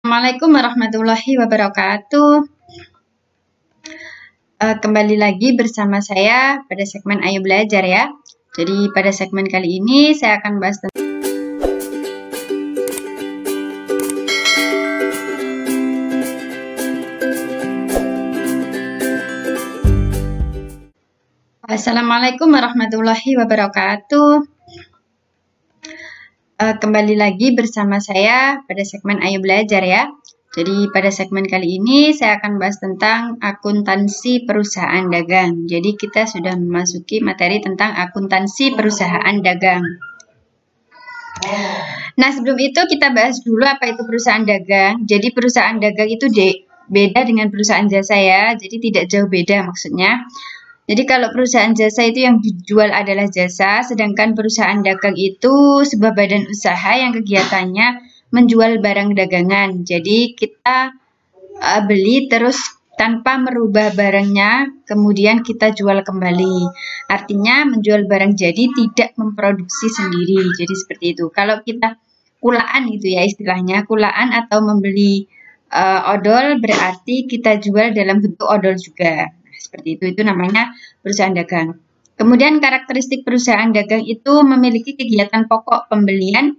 Assalamualaikum warahmatullahi wabarakatuh. Kembali lagi bersama saya pada segmen Ayo Belajar ya. Jadi pada segmen kali ini saya akan bahas tentang Assalamualaikum warahmatullahi wabarakatuh. Kembali lagi bersama saya pada segmen Ayo Belajar ya. Jadi pada segmen kali ini saya akan bahas tentang akuntansi perusahaan dagang. Jadi kita sudah memasuki materi tentang akuntansi perusahaan dagang. Nah sebelum itu kita bahas dulu apa itu perusahaan dagang. Jadi perusahaan dagang itu beda dengan perusahaan jasa ya. Jadi tidak jauh beda maksudnya. Jadi kalau perusahaan jasa itu yang dijual adalah jasa, sedangkan perusahaan dagang itu sebuah badan usaha yang kegiatannya menjual barang dagangan. Jadi kita beli terus tanpa merubah barangnya, kemudian kita jual kembali. Artinya menjual barang jadi tidak memproduksi sendiri. Jadi seperti itu. Kalau kita kulaan gitu ya istilahnya, kulaan atau membeli odol berarti kita jual dalam bentuk odol juga. Seperti itu namanya perusahaan dagang. Kemudian karakteristik perusahaan dagang itu memiliki kegiatan pokok pembelian,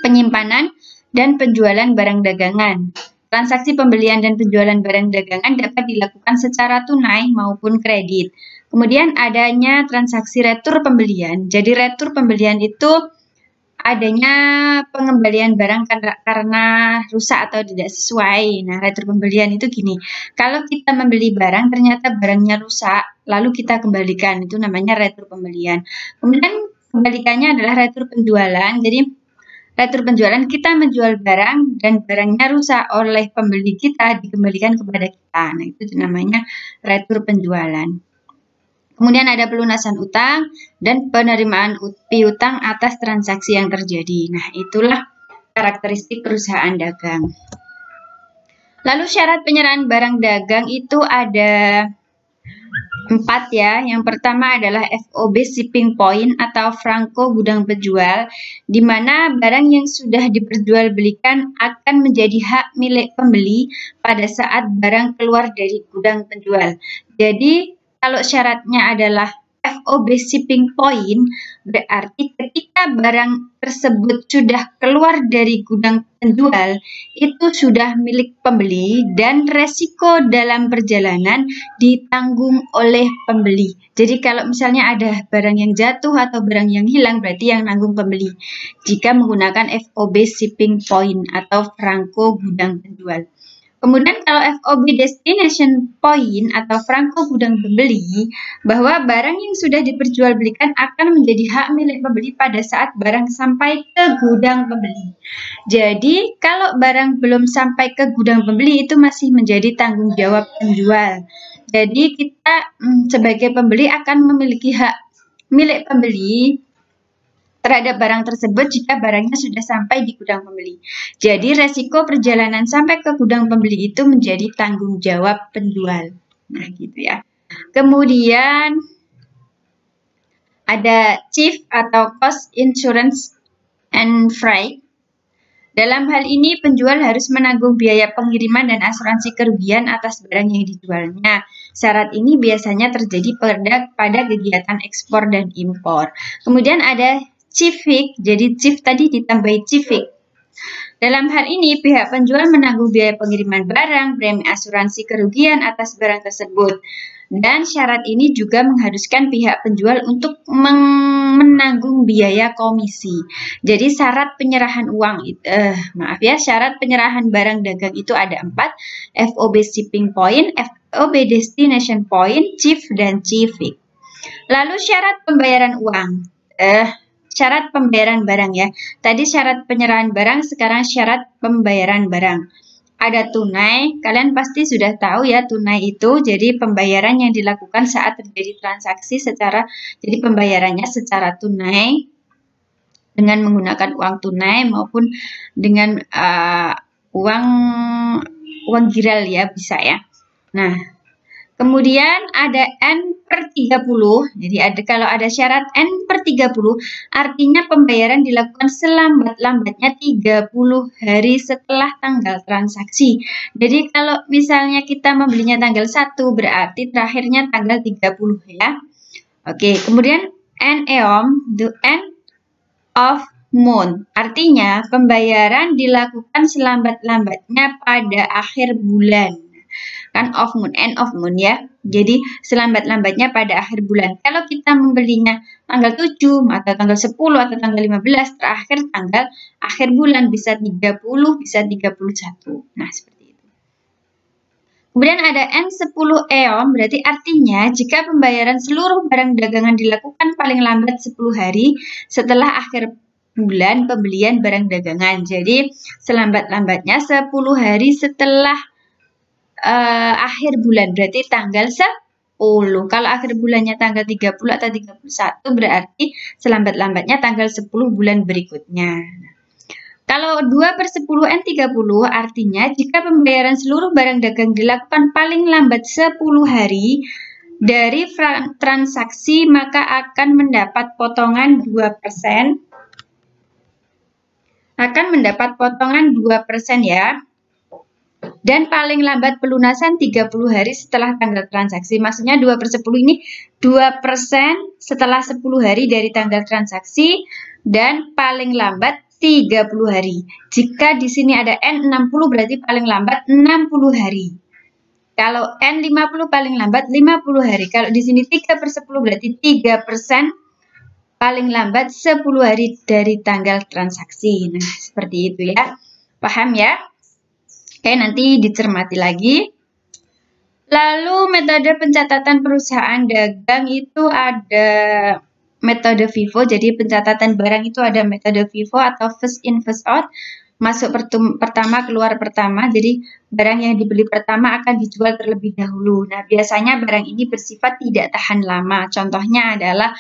penyimpanan, dan penjualan barang dagangan. Transaksi pembelian dan penjualan barang dagangan dapat dilakukan secara tunai maupun kredit. Kemudian adanya transaksi retur pembelian. Jadi retur pembelian itu adanya pengembalian barang karena rusak atau tidak sesuai. Nah, retur pembelian itu gini. Kalau kita membeli barang ternyata barangnya rusak, lalu kita kembalikan. Itu namanya retur pembelian. Kemudian kebalikannya adalah retur penjualan. Jadi retur penjualan kita menjual barang dan barangnya rusak oleh pembeli kita dikembalikan kepada kita. Nah, itu namanya retur penjualan. Kemudian ada pelunasan utang dan penerimaan piutang atas transaksi yang terjadi. Nah, itulah karakteristik perusahaan dagang. Lalu syarat penyerahan barang dagang itu ada 4 ya. Yang pertama adalah FOB shipping point atau franko gudang penjual, di mana barang yang sudah diperjualbelikan akan menjadi hak milik pembeli pada saat barang keluar dari gudang penjual. Jadi kalau syaratnya adalah FOB shipping point, berarti ketika barang tersebut sudah keluar dari gudang penjual, itu sudah milik pembeli dan resiko dalam perjalanan ditanggung oleh pembeli. Jadi kalau misalnya ada barang yang jatuh atau barang yang hilang, berarti yang nanggung pembeli. Jika menggunakan FOB shipping point atau franko gudang penjual. Kemudian kalau FOB destination point atau franko gudang pembeli, bahwa barang yang sudah diperjualbelikan akan menjadi hak milik pembeli pada saat barang sampai ke gudang pembeli. Jadi kalau barang belum sampai ke gudang pembeli itu masih menjadi tanggung jawab penjual. Jadi kita sebagai pembeli akan memiliki hak milik pembeli terhadap barang tersebut jika barangnya sudah sampai di gudang pembeli. Jadi resiko perjalanan sampai ke gudang pembeli itu menjadi tanggung jawab penjual. Nah gitu ya. Kemudian ada chief atau cost insurance and freight. Dalam hal ini penjual harus menanggung biaya pengiriman dan asuransi kerugian atas barang yang dijualnya. Syarat ini biasanya terjadi pada kegiatan ekspor dan impor. Kemudian ada Cifik, jadi chief tadi ditambahi Cifik. Dalam hal ini, pihak penjual menanggung biaya pengiriman barang, premi asuransi kerugian atas barang tersebut. Dan syarat ini juga mengharuskan pihak penjual untuk menanggung biaya komisi. Jadi syarat penyerahan uang, syarat penyerahan barang dagang itu ada 4, FOB shipping point, FOB destination point, chief, dan Cifik. Lalu syarat pembayaran uang. Syarat pembayaran barang ya. Tadi syarat penyerahan barang, sekarang syarat pembayaran barang. Ada tunai, kalian pasti sudah tahu ya tunai itu. Jadi pembayaran yang dilakukan saat terjadi transaksi jadi pembayarannya secara tunai dengan menggunakan uang tunai maupun dengan uang giral ya bisa ya. Nah, Kemudian ada N per 30. Jadi kalau ada syarat N per 30, artinya pembayaran dilakukan selambat-lambatnya 30 hari setelah tanggal transaksi. Jadi kalau misalnya kita membelinya tanggal 1, berarti terakhirnya tanggal 30 ya. Oke, kemudian N EOM, the end of month. Artinya pembayaran dilakukan selambat-lambatnya pada akhir bulan. Kan of moon, end of moon ya. Jadi selambat-lambatnya pada akhir bulan. Kalau kita membelinya tanggal 7 atau tanggal 10 atau tanggal 15, terakhir tanggal akhir bulan bisa 30, bisa 31. Nah, seperti itu. Kemudian ada N10 EOM, berarti artinya jika pembayaran seluruh barang dagangan dilakukan paling lambat 10 hari setelah akhir bulan pembelian barang dagangan. Jadi selambat-lambatnya 10 hari setelah akhir bulan, berarti tanggal 10. Kalau akhir bulannya tanggal 30 atau 31, berarti selambat-lambatnya tanggal 10 bulan berikutnya. Kalau 2/10 N30 artinya jika pembayaran seluruh barang dagang dilakukan paling lambat 10 hari dari transaksi, maka akan mendapat potongan 2%. Akan mendapat potongan 2% ya. Dan paling lambat pelunasan 30 hari setelah tanggal transaksi. Maksudnya 2/10 ini 2% setelah 10 hari dari tanggal transaksi dan paling lambat 30 hari. Jika di sini ada N60 berarti paling lambat 60 hari. Kalau N50 paling lambat 50 hari. Kalau di sini 3/10 berarti 3% paling lambat 10 hari dari tanggal transaksi. Nah, seperti itu ya. Paham ya? Oke, nanti dicermati lagi. Lalu metode pencatatan perusahaan dagang itu ada metode FIFO. Jadi pencatatan barang itu ada metode FIFO atau first in first out. Masuk pertama, keluar pertama. Jadi barang yang dibeli pertama akan dijual terlebih dahulu. Nah, biasanya barang ini bersifat tidak tahan lama. Contohnya adalah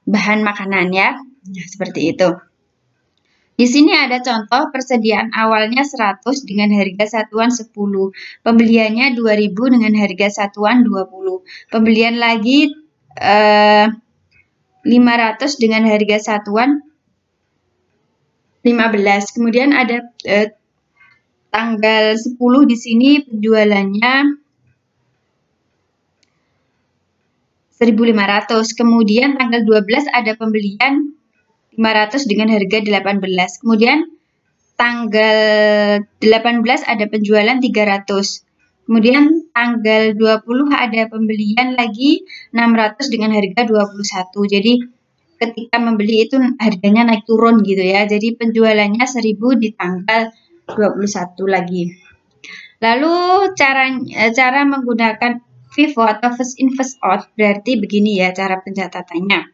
bahan makanan ya. Nah, seperti itu. Di sini ada contoh persediaan awalnya 100 dengan harga satuan 10. Pembeliannya 2000 dengan harga satuan 20. Pembelian lagi 500 dengan harga satuan 15. Kemudian ada tanggal 10 di sini penjualannya 1.500. Kemudian tanggal 12 ada pembelian 500 dengan harga 18. Kemudian tanggal 18 ada penjualan 300. Kemudian tanggal 20 ada pembelian lagi 600 dengan harga 21. Jadi ketika membeli itu harganya naik turun gitu ya. Jadi penjualannya 1000 di tanggal 21 lagi. Lalu cara menggunakan FIFO atau first in first out berarti begini ya cara pencatatannya.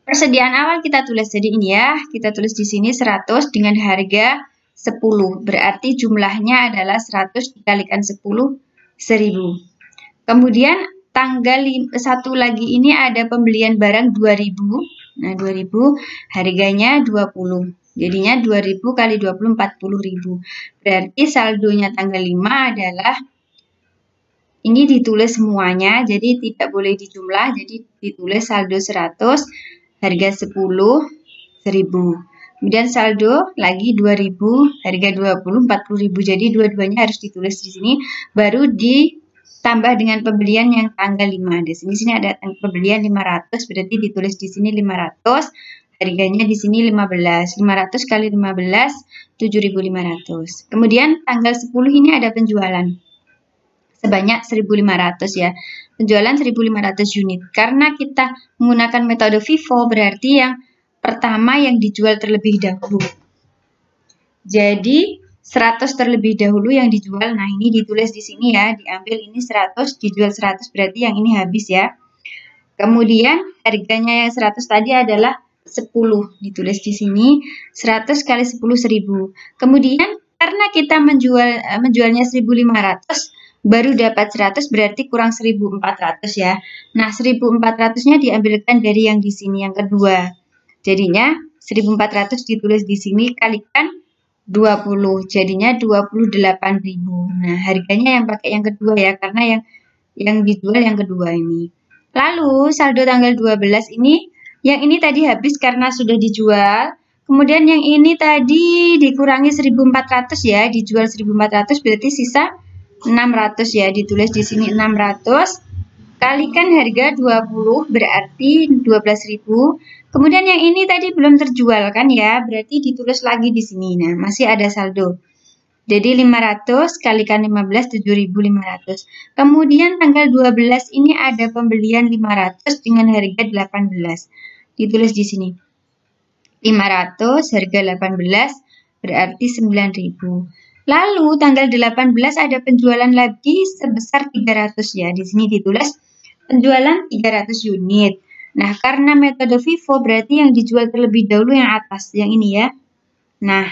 Persediaan awal kita tulis jadi ini ya, kita tulis di sini 100 dengan harga 10, berarti jumlahnya adalah 100 dikalikan 10, 1000. Kemudian tanggal 1 lagi ini ada pembelian barang 2000, nah 2000 harganya 20, jadinya 2000 kali 20, 40.000. Berarti saldonya tanggal 5 adalah, ini ditulis semuanya, jadi tidak boleh dijumlah, jadi ditulis saldo 100, harga 10, 1000. Kemudian saldo lagi 2000, harga 20, 40.000. Jadi dua-duanya harus ditulis di sini. Baru ditambah dengan pembelian yang tanggal 5. Di sini ada pembelian 500, berarti ditulis di sini 500. Harganya di sini 15. 500 kali 15, 7.500. Kemudian tanggal 10 ini ada penjualan sebanyak 1.500 ya. Penjualan 1.500 unit. Karena kita menggunakan metode FIFO berarti yang pertama yang dijual terlebih dahulu. Jadi 100 terlebih dahulu yang dijual. Nah, ini ditulis di sini ya. Diambil ini 100, dijual 100 berarti yang ini habis ya. Kemudian harganya yang 100 tadi adalah 10. Ditulis di sini 100 kali 10, 1000. Kemudian karena kita menjualnya 1.500 baru dapat 100 berarti kurang 1.400 ya. Nah, 1.400-nya diambilkan dari yang di sini yang kedua. Jadinya 1.400 ditulis di sini kalikan 20. Jadinya 28.000. Nah, harganya yang pakai yang kedua ya karena yang dijual yang kedua ini. Lalu saldo tanggal 12 ini, yang ini tadi habis karena sudah dijual. Kemudian yang ini tadi dikurangi 1.400 ya, dijual 1.400 berarti sisa 600 ya, ditulis di sini 600 kalikan harga 20 berarti 12.000. Kemudian yang ini tadi belum terjual kan ya, berarti ditulis lagi di sini. Nah, masih ada saldo. Jadi 500 kalikan 15 7.500. Kemudian tanggal 12 ini ada pembelian 500 dengan harga 18. Ditulis di sini. 500 harga 18 berarti 9.000. Lalu tanggal 18 ada penjualan lagi sebesar 300 ya. Di sini ditulis penjualan 300 unit. Nah, karena metode FIFO berarti yang dijual terlebih dahulu yang atas, yang ini ya. Nah,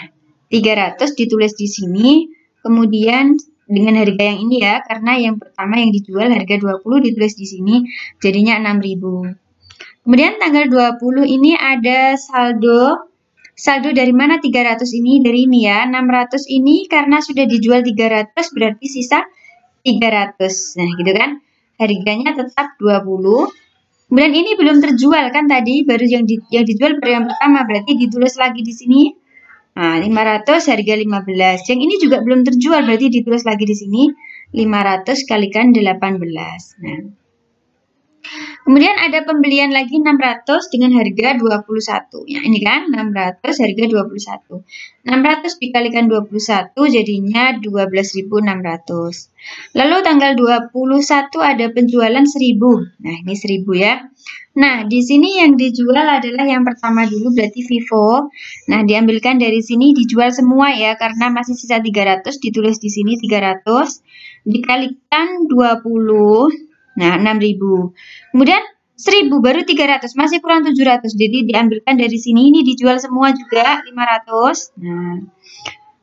300 ditulis di sini. Kemudian dengan harga yang ini ya, karena yang pertama yang dijual harga 20 ditulis di sini, jadinya 6.000. Kemudian tanggal 20 ini ada saldo. Saldo dari mana 300 ini? Dari ini ya. 600 ini karena sudah dijual 300 berarti sisa 300. Nah, gitu kan. Harganya tetap 20. Kemudian ini belum terjual kan tadi, baru yang dijual baru yang pertama, berarti ditulis lagi di sini. Nah, 500 harga 15. Yang ini juga belum terjual, berarti ditulis lagi di sini 500 kalikan 18. Nah, kemudian ada pembelian lagi 600 dengan harga 21. Ya, ini kan 600 harga 21. 600 dikalikan 21 jadinya 12.600. Lalu tanggal 21 ada penjualan 1000. Nah, ini 1000 ya. Nah, di sini yang dijual adalah yang pertama dulu berarti FIFO. Nah, diambilkan dari sini dijual semua ya karena masih sisa 300, ditulis di sini 300 dikalikan 20. Nah, 6.000. Kemudian 1.000 baru 300, masih kurang 700. Jadi diambilkan dari sini, ini dijual semua juga 500. Nah,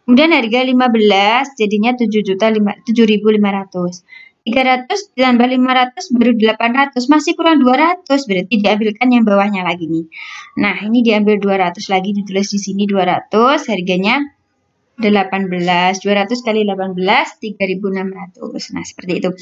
kemudian harga 15 jadinya 7.500. 300 ditambah 500 baru 800, masih kurang 200. Berarti diambilkan yang bawahnya lagi nih. Nah, ini diambil 200 lagi, ditulis di sini 200, harganya 18. 200 kali 18 3.600. Nah, seperti itu.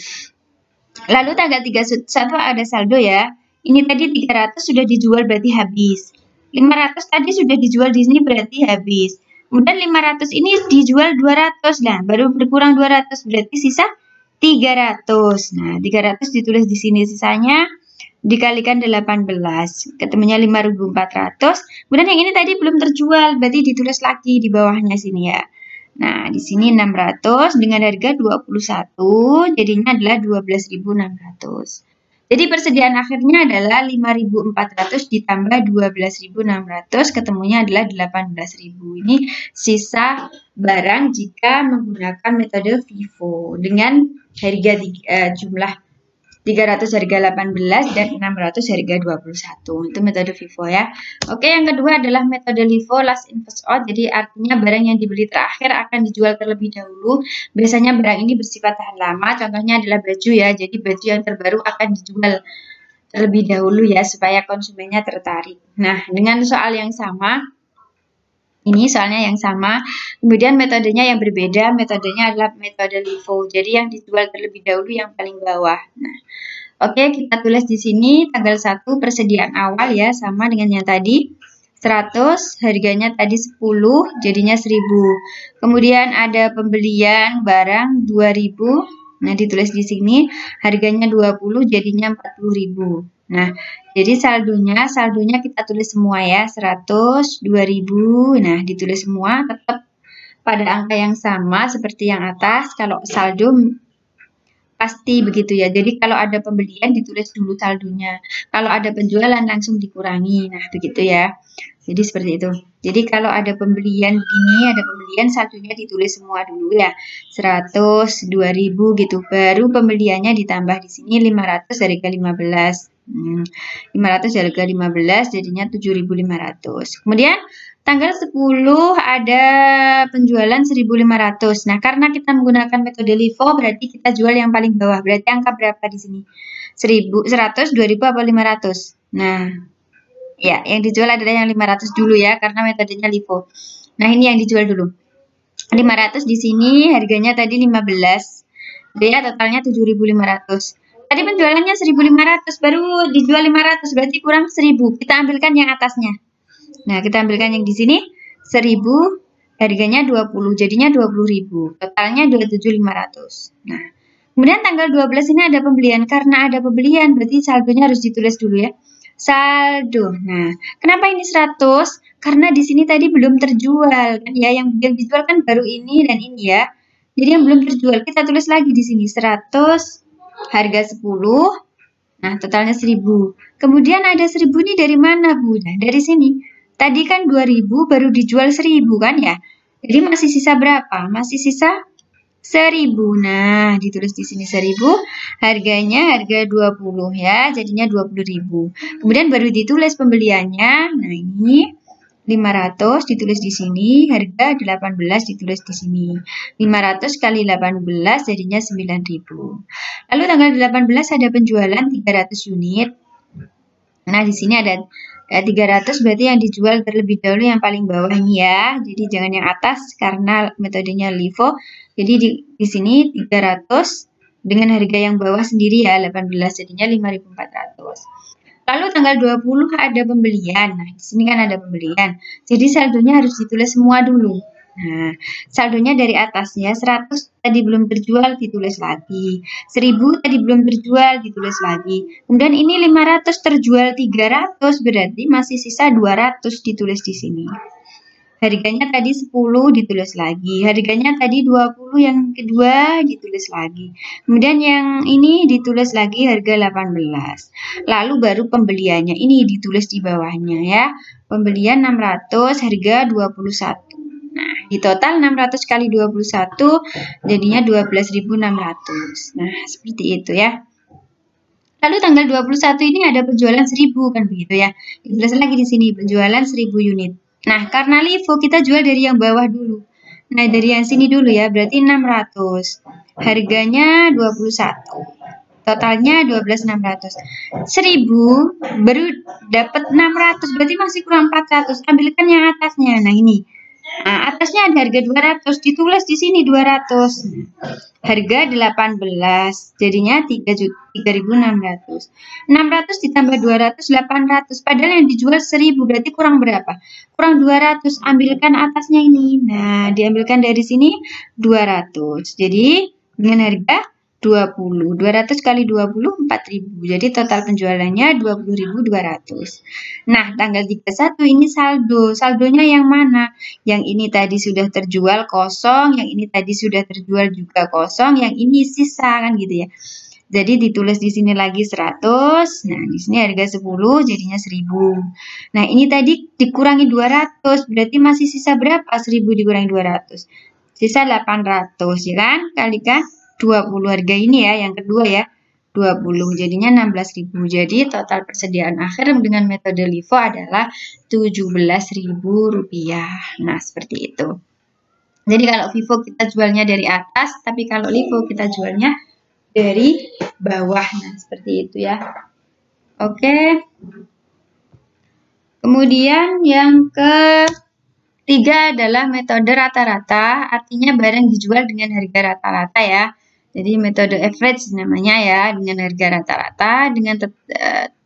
Lalu tanggal 31 ada saldo ya. Ini tadi 300 sudah dijual berarti habis. 500 tadi sudah dijual di sini berarti habis. Kemudian 500 ini dijual 200. Nah, baru berkurang 200 berarti sisa 300. Nah, 300 ditulis di sini, sisanya dikalikan 18. Ketemunya 5.400. Kemudian yang ini tadi belum terjual, berarti ditulis lagi di bawahnya sini ya. Nah, di sini 600 dengan harga 21, jadinya adalah 12.600. Jadi persediaan akhirnya adalah 5.400 ditambah 12.600, ketemunya adalah 18.000. Ini sisa barang jika menggunakan metode FIFO dengan harga jumlah 300 harga 18 dan 600 harga 21. Itu metode FIFO ya. Oke, yang kedua adalah metode LIFO, last in first out. Jadi artinya barang yang dibeli terakhir akan dijual terlebih dahulu. Biasanya barang ini bersifat tahan lama. Contohnya adalah baju ya. Jadi baju yang terbaru akan dijual terlebih dahulu ya supaya konsumennya tertarik. Nah, dengan soal yang sama, ini soalnya yang sama, kemudian metodenya yang berbeda, metodenya adalah metode LIFO. Jadi yang dijual terlebih dahulu yang paling bawah. Nah, oke, kita tulis di sini tanggal 1 persediaan awal ya, sama dengan yang tadi. 100, harganya tadi 10, jadinya 1.000. Kemudian ada pembelian barang 2.000. Nah, ditulis di sini harganya 20, jadinya 40.000. Nah, jadi saldonya kita tulis semua ya, 100, 2.000. Nah, ditulis semua tetap pada angka yang sama seperti yang atas. Kalau saldo pasti begitu ya. Jadi kalau ada pembelian ditulis dulu saldonya. Kalau ada penjualan langsung dikurangi. Nah, begitu ya. Jadi seperti itu. Jadi kalau ada pembelian begini, ada pembelian saldonya ditulis semua dulu ya. 100, 2.000 gitu. Baru pembeliannya ditambah di sini 500 harga 15. 500 harga 15 jadinya 7.500. Kemudian tanggal 10 ada penjualan 1.500. Nah, karena kita menggunakan metode LIFO berarti kita jual yang paling bawah. Berarti angka berapa di sini? 100, 2.000 apa 500? Nah, ya, yang dijual adalah yang 500 dulu ya karena metodenya LIFO. Nah, ini yang dijual dulu. 500 di sini harganya tadi 15. Ya, totalnya 7.500. Tadi penjualannya 1.500, baru dijual 500, berarti kurang 1.000. Kita ambilkan yang atasnya. Nah, kita ambilkan yang di sini 1.000, harganya 20, jadinya 20.000. Totalnya 27.500. Nah, kemudian tanggal 12 ini ada pembelian. Karena ada pembelian, berarti saldonya harus ditulis dulu ya. Saldo. Nah, kenapa ini 100? Karena di sini tadi belum terjual kan ya. Yang dijual kan baru ini dan ini ya. Jadi yang belum terjual kita tulis lagi di sini 100, harga 10. Nah, totalnya 1.000. Kemudian ada 1.000 ini dari mana, Bu? Nah, dari sini. Tadi kan 2.000 baru dijual 1.000 kan ya. Jadi masih sisa berapa? Masih sisa 1.000. Nah, ditulis di sini 1.000. Harganya harga 20 ya. Jadinya 20.000. Kemudian baru ditulis pembeliannya. Nah, ini 500 ditulis di sini. Harga 18 ditulis di sini. 500 kali 18 jadinya 9.000. Lalu tanggal 18 ada penjualan 300 unit. Nah, di sini ada 300, berarti yang dijual terlebih dahulu yang paling bawah ini ya. Jadi jangan yang atas karena metodenya LIFO. Jadi di sini 300 dengan harga yang bawah sendiri ya 18, jadinya 5.400. Lalu tanggal 20 ada pembelian. Nah, di sini kan ada pembelian. Jadi saldonya harus ditulis semua dulu. Nah, saldonya dari atasnya 100 tadi belum terjual ditulis lagi. 1.000 tadi belum terjual ditulis lagi. Kemudian ini 500 terjual 300 berarti masih sisa 200 ditulis di sini. Harganya tadi 10 ditulis lagi. Harganya tadi 20 yang kedua ditulis lagi. Kemudian yang ini ditulis lagi harga 18. Lalu baru pembeliannya ini ditulis di bawahnya ya. Pembelian 600 harga 21. Nah, di total 600 kali 21 jadinya 12.600. Nah, seperti itu ya. Lalu tanggal 21 ini ada penjualan 1.000 kan begitu ya. Ditulis lagi di sini penjualan 1.000 unit. Nah, karena LIFO kita jual dari yang bawah dulu. Nah, dari yang sini dulu ya, berarti 600. Harganya 21. Totalnya 12.600. 1.000 baru dapat 600, berarti masih kurang 400. Ambilkan yang atasnya. Nah, ini. Nah, atasnya ada harga 200, ditulis di sini 200. Harga 18, jadinya 3.600. 600 ditambah 200, 800. Padahal yang dijual 1.000, berarti kurang berapa? Kurang 200, ambilkan atasnya ini. Nah, diambilkan dari sini 200. Jadi, dengan harga 20. 200 kali 20, 4.000. Jadi total penjualannya 20.200. Nah, tanggal 31 ini saldo. Saldonya yang mana? Yang ini tadi sudah terjual kosong, yang ini tadi sudah terjual juga kosong, yang ini sisa kan gitu ya. Jadi ditulis di sini lagi 100. Nah, di sini harga 10 jadinya 1.000. Nah, ini tadi dikurangi 200, berarti masih sisa berapa? 1.000 dikurangi 200. Sisa 800 ya kan? Kalikan 20 harga ini ya, yang kedua ya, 20 jadinya 16.000. Jadi total persediaan akhir dengan metode LIFO adalah 17.000 rupiah. Nah, seperti itu. Jadi kalau FIFO kita jualnya dari atas, tapi kalau LIFO kita jualnya dari bawah. Nah, seperti itu ya. Oke. Kemudian yang ketiga adalah metode rata-rata, artinya barang dijual dengan harga rata-rata ya. Jadi metode average namanya ya, dengan harga rata-rata, dengan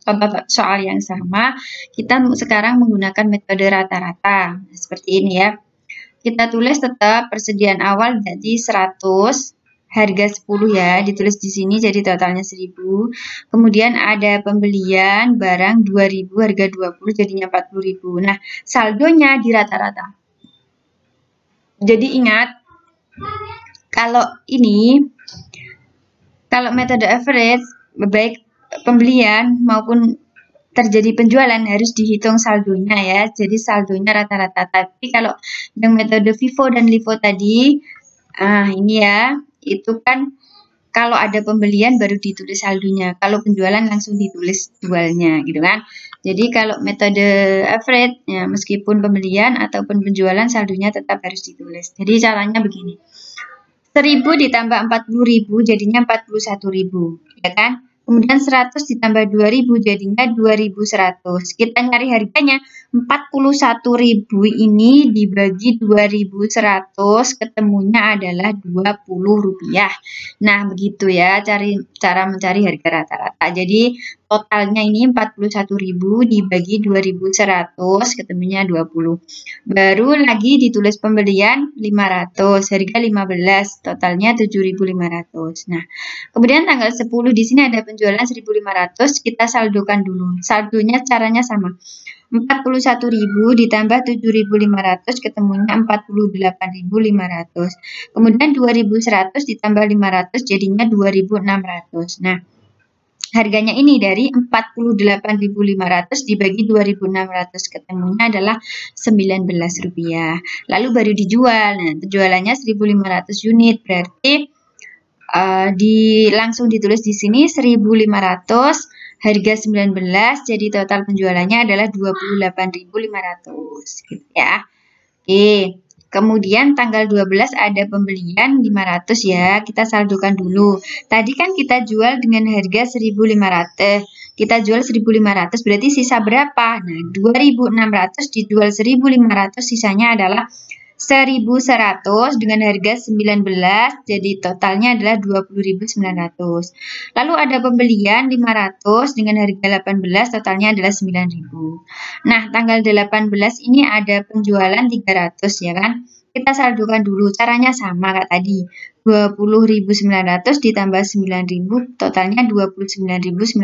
contoh soal yang sama, kita sekarang menggunakan metode rata-rata. Nah, seperti ini ya. Kita tulis tetap persediaan awal jadi 100, harga 10 ya, ditulis di sini jadi totalnya 1.000. Kemudian ada pembelian barang 2.000, harga 20 jadinya 40.000. Nah, saldonya di rata-rata. Jadi ingat, kalau metode average, baik pembelian maupun terjadi penjualan harus dihitung saldonya ya. Jadi saldonya rata-rata. Tapi kalau yang metode FIFO dan LIFO tadi, ini ya, itu kan kalau ada pembelian baru ditulis saldonya. Kalau penjualan langsung ditulis jualnya gitu kan. Jadi kalau metode average, ya, meskipun pembelian ataupun penjualan saldonya tetap harus ditulis. Jadi caranya begini. 1.000 ditambah 40.000 jadinya 41.000, ya kan? Kemudian 100 ditambah 2000 jadinya 2100. Kita nyari harganya 41.000 ini dibagi 2100 ketemunya adalah Rp20. Nah, begitu ya cara mencari harga rata-rata. Jadi totalnya ini 41.000 dibagi 2100 ketemunya 20. Baru lagi ditulis pembelian 500, harga 15, totalnya 7.500. Nah, kemudian tanggal 10 di sini ada penjualan 1.500, kita saldokan dulu. Saldonya caranya sama. 41.000 ditambah 7.500 ketemunya 48.500. Kemudian 2.100 ditambah 500 jadinya 2.600. Nah, harganya ini dari 48.500 dibagi 2.600 ketemunya adalah Rp19. Lalu baru dijual. Nah, penjualannya 1.500 unit berarti langsung ditulis di sini 1.500 harga 19, jadi total penjualannya adalah 28.500 gitu ya. Oke, kemudian tanggal 12 ada pembelian 500 ya, kita saldokan dulu. Tadi kan kita jual dengan harga 1.500, kita jual 1.500 berarti sisa berapa? Nah, 2.600 dijual 1.500, sisanya adalah 1.100 dengan harga 19, jadi totalnya adalah 20.900. Lalu ada pembelian 500 dengan harga 18, totalnya adalah 9.000. Nah, tanggal 18 ini ada penjualan 300 ya kan? Kita saldokan dulu, caranya sama kayak tadi. 20.900 ditambah 9.000, totalnya 29.900.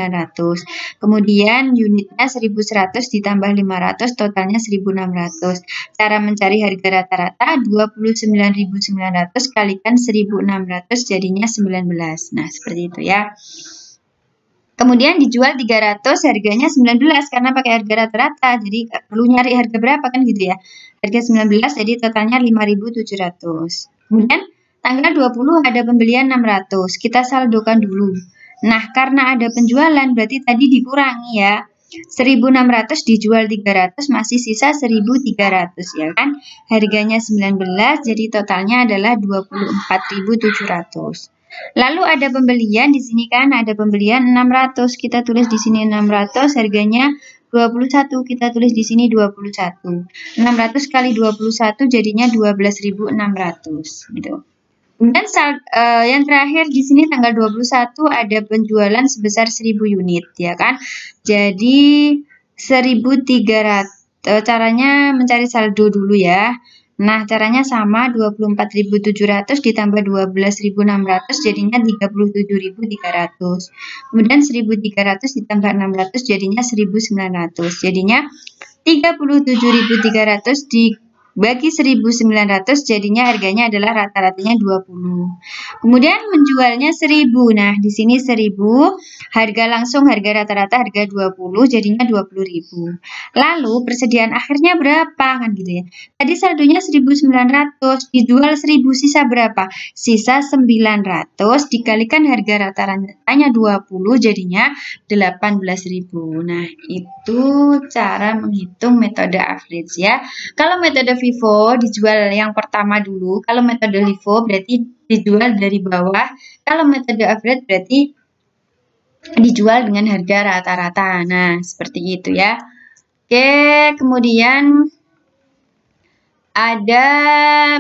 Kemudian unitnya 1.100 ditambah 500, totalnya 1.600. Cara mencari harga rata-rata 29.900 kalikan 1.600 jadinya 19. Nah, seperti itu ya. Kemudian dijual 300, harganya 19 karena pakai harga rata-rata. Jadi perlu nyari harga berapa kan gitu ya. Harga 19 jadi totalnya 5.700. Kemudian tanggal 20 ada pembelian 600. Kita saldokan dulu. Nah, karena ada penjualan berarti tadi dikurangi ya. 1.600 dijual 300 masih sisa 1.300 ya kan. Harganya 19 jadi totalnya adalah 24.700. Lalu ada pembelian di sini kan ada pembelian 600. Kita tulis di sini 600, harganya 21, kita tulis di sini 21. 600 kali 21 jadinya 12.600 gitu. Kemudian yang terakhir di sini tanggal 21 ada penjualan sebesar 1.000 unit ya kan. Jadi 1.300, caranya mencari saldo dulu ya. Nah, caranya sama, 24.700 ditambah 12.600 jadinya 37.300. Kemudian 1.300 ditambah 600 jadinya 1.900. Jadinya 37.300 dibagi 1.900 jadinya harganya adalah rata-ratanya 20. Kemudian menjualnya 1.000. Nah, di sini 1.000, harga langsung harga rata-rata harga 20 jadinya 20.000. Lalu persediaan akhirnya berapa kan gitu ya. Tadi saldonya 1.900, dijual 1.000, sisa berapa? Sisa 900 dikalikan harga rata-ratanya 20 jadinya 18.000. Nah, itu cara menghitung metode average ya. Kalau metode FIFO dijual yang pertama dulu, kalau metode LIFO berarti dijual dari bawah, kalau metode average berarti dijual dengan harga rata-rata. Nah, seperti itu ya. Oke, kemudian ada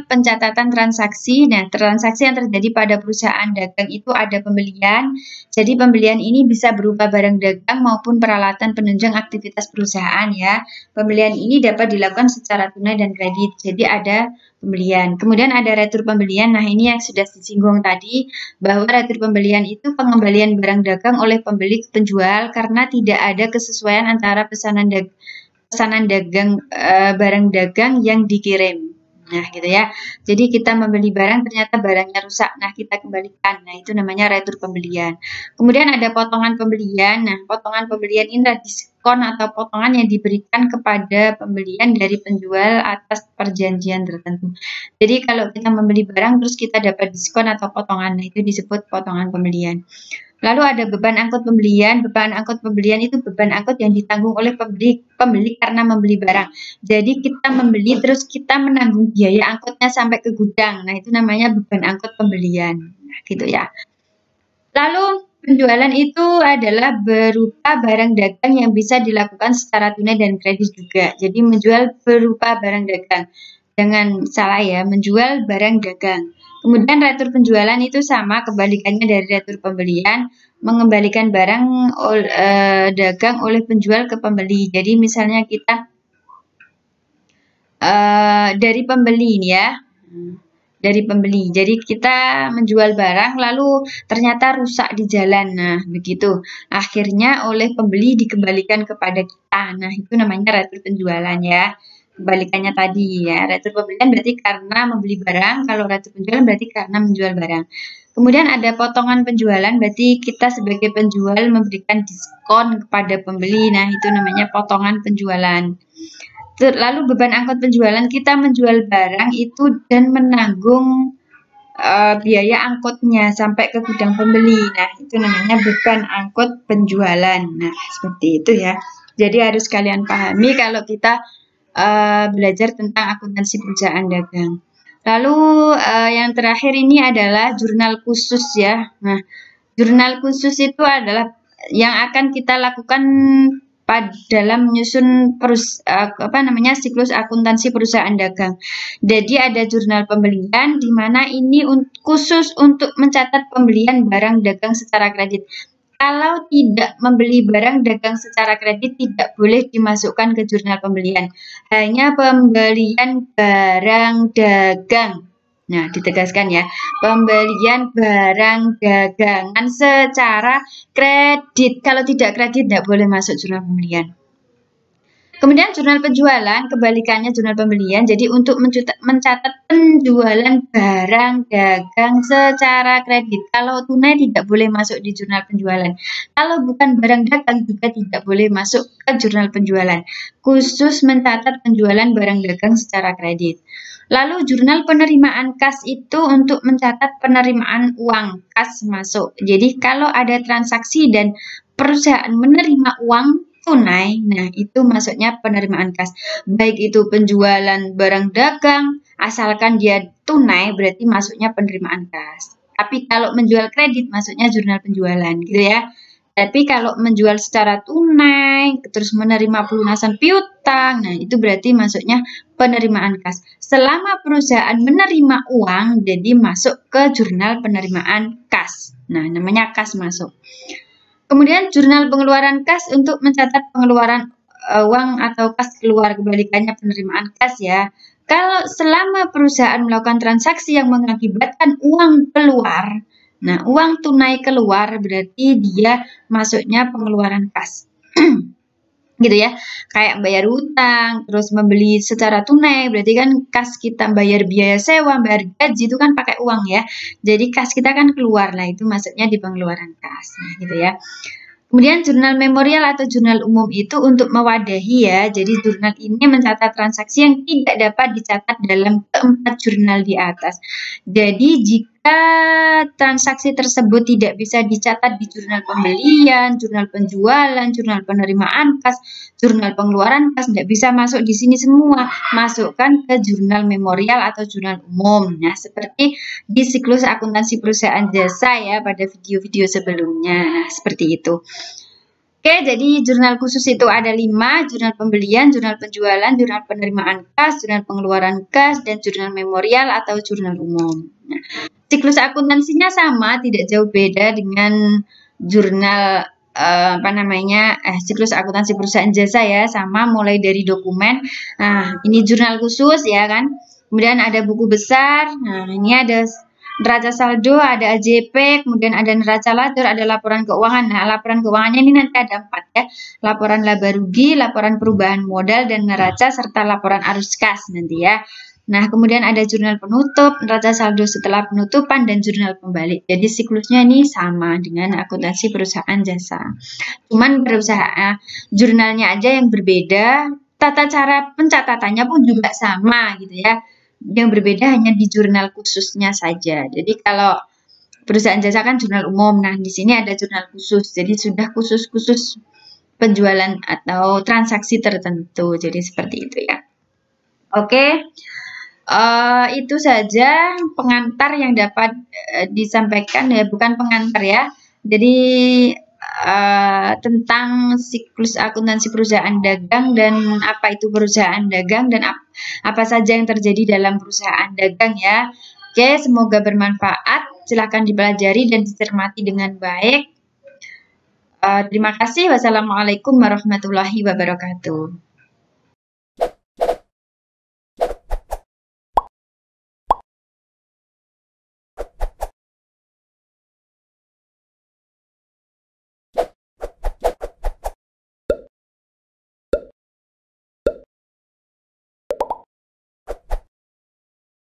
pencatatan transaksi. Nah, transaksi yang terjadi pada perusahaan dagang itu ada pembelian. Jadi pembelian ini bisa berupa barang dagang maupun peralatan penunjang aktivitas perusahaan ya. Pembelian ini dapat dilakukan secara tunai dan kredit. Jadi ada pembelian. Kemudian ada retur pembelian. Nah, ini yang sudah disinggung tadi bahwa retur pembelian itu pengembalian barang dagang oleh pembeli ke penjual karena tidak ada kesesuaian antara pesanan dagang barang dagang yang dikirim. Nah, gitu ya. Jadi kita membeli barang ternyata barangnya rusak. Nah, kita kembalikan. Nah, itu namanya retur pembelian. Kemudian ada potongan pembelian. Nah, potongan pembelian ini adalah diskon atau potongan yang diberikan kepada pembelian dari penjual atas perjanjian tertentu. Jadi kalau kita membeli barang terus kita dapat diskon atau potongan, nah itu disebut potongan pembelian. Lalu ada beban angkut pembelian. Beban angkut pembelian itu beban angkut yang ditanggung oleh pembeli karena membeli barang. Jadi kita membeli terus kita menanggung biaya angkutnya sampai ke gudang. Nah, itu namanya beban angkut pembelian. Nah, gitu ya. Lalu penjualan itu adalah berupa barang dagang yang bisa dilakukan secara tunai dan kredit juga. Jadi menjual berupa barang dagang. Jangan salah ya, menjual barang dagang. Kemudian retur penjualan itu sama, kebalikannya dari retur pembelian, mengembalikan barang dagang oleh penjual ke pembeli. Jadi misalnya kita dari pembeli ini ya. Dari pembeli. Jadi kita menjual barang lalu ternyata rusak di jalan. Nah, begitu. Akhirnya oleh pembeli dikembalikan kepada kita. Nah, itu namanya retur penjualan ya. Kebalikannya tadi ya. Retur pembelian berarti karena membeli barang, kalau retur penjualan berarti karena menjual barang. Kemudian ada potongan penjualan, berarti kita sebagai penjual memberikan diskon kepada pembeli. Nah, itu namanya potongan penjualan. Lalu beban angkut penjualan, kita menjual barang itu dan menanggung biaya angkutnya sampai ke gudang pembeli. Nah, itu namanya beban angkut penjualan. Nah, seperti itu ya. Jadi harus kalian pahami kalau kita belajar tentang akuntansi perusahaan dagang. Lalu yang terakhir ini adalah jurnal khusus ya. Nah, jurnal khusus itu adalah yang akan kita lakukan dalam menyusun siklus akuntansi perusahaan dagang. Jadi ada jurnal pembelian di mana ini khusus untuk mencatat pembelian barang dagang secara kredit. Kalau tidak membeli barang dagang secara kredit tidak boleh dimasukkan ke jurnal pembelian. Hanya pembelian barang dagang. Nah, ditegaskan ya, pembelian barang dagangan secara kredit. Kalau tidak kredit, tidak boleh masuk jurnal pembelian. Kemudian jurnal penjualan, kebalikannya jurnal pembelian. Jadi untuk mencatat penjualan barang dagang secara kredit. Kalau tunai tidak boleh masuk di jurnal penjualan. Kalau bukan barang dagang juga tidak boleh masuk ke jurnal penjualan. Khusus mencatat penjualan barang dagang secara kredit. Lalu jurnal penerimaan kas itu untuk mencatat penerimaan uang kas masuk. Jadi kalau ada transaksi dan perusahaan menerima uang tunai, nah itu masuknya penerimaan kas. Baik itu penjualan barang dagang, asalkan dia tunai berarti masuknya penerimaan kas. Tapi kalau menjual kredit masuknya jurnal penjualan gitu ya. Tapi kalau menjual secara tunai, terus menerima pelunasan piutang, nah itu berarti masuknya penerimaan kas. Selama perusahaan menerima uang, jadi masuk ke jurnal penerimaan kas. Nah, namanya kas masuk. Kemudian jurnal pengeluaran kas untuk mencatat pengeluaran uang atau kas keluar, kebalikannya penerimaan kas ya. Kalau selama perusahaan melakukan transaksi yang mengakibatkan uang keluar, nah, uang tunai keluar berarti dia masuknya pengeluaran kas. Gitu ya. Kayak bayar utang, terus membeli secara tunai, berarti kan kas kita bayar biaya sewa, bayar gaji itu kan pakai uang ya. Jadi kas kita kan keluar, lah itu masuknya di pengeluaran kas. Nah, gitu ya. Kemudian jurnal memorial atau jurnal umum itu untuk mewadahi ya. Jadi jurnal ini mencatat transaksi yang tidak dapat dicatat dalam keempat jurnal di atas. Jadi jika transaksi tersebut tidak bisa dicatat di jurnal pembelian, jurnal penjualan, jurnal penerimaan kas, jurnal pengeluaran kas, tidak bisa masuk di sini semua. Masukkan ke jurnal memorial atau jurnal umum. Nah, seperti di siklus akuntansi perusahaan jasa ya pada video-video sebelumnya. Nah, seperti itu. Oke, jadi jurnal khusus itu ada 5, jurnal pembelian, jurnal penjualan, jurnal penerimaan kas, jurnal pengeluaran kas, dan jurnal memorial atau jurnal umum. Nah, siklus akuntansinya sama, tidak jauh beda dengan jurnal siklus akuntansi perusahaan jasa ya, sama mulai dari dokumen. Nah, ini jurnal khusus ya kan. Kemudian ada buku besar. Nah, ini ada neraca saldo, ada AJP, kemudian ada neraca lajur, ada laporan keuangan. Nah, laporan keuangannya ini nanti ada 4 ya. Laporan laba rugi, laporan perubahan modal, dan neraca, serta laporan arus kas nanti ya. Nah, kemudian ada jurnal penutup, neraca saldo setelah penutupan, dan jurnal pembalik. Jadi siklusnya ini sama dengan akuntansi perusahaan jasa. Cuman perusahaan jurnalnya aja yang berbeda, tata cara pencatatannya pun juga sama gitu ya. Yang berbeda hanya di jurnal khususnya saja. Jadi kalau perusahaan jasa kan jurnal umum, nah di sini ada jurnal khusus. Jadi sudah khusus penjualan atau transaksi tertentu. Jadi seperti itu ya. Oke, itu saja pengantar yang dapat disampaikan ya, bukan pengantar ya. Jadi tentang siklus akuntansi perusahaan dagang dan apa itu perusahaan dagang dan apa saja yang terjadi dalam perusahaan dagang ya. Oke, semoga bermanfaat. Silakan dipelajari dan dicermati dengan baik. Terima kasih. Wassalamualaikum warahmatullahi wabarakatuh.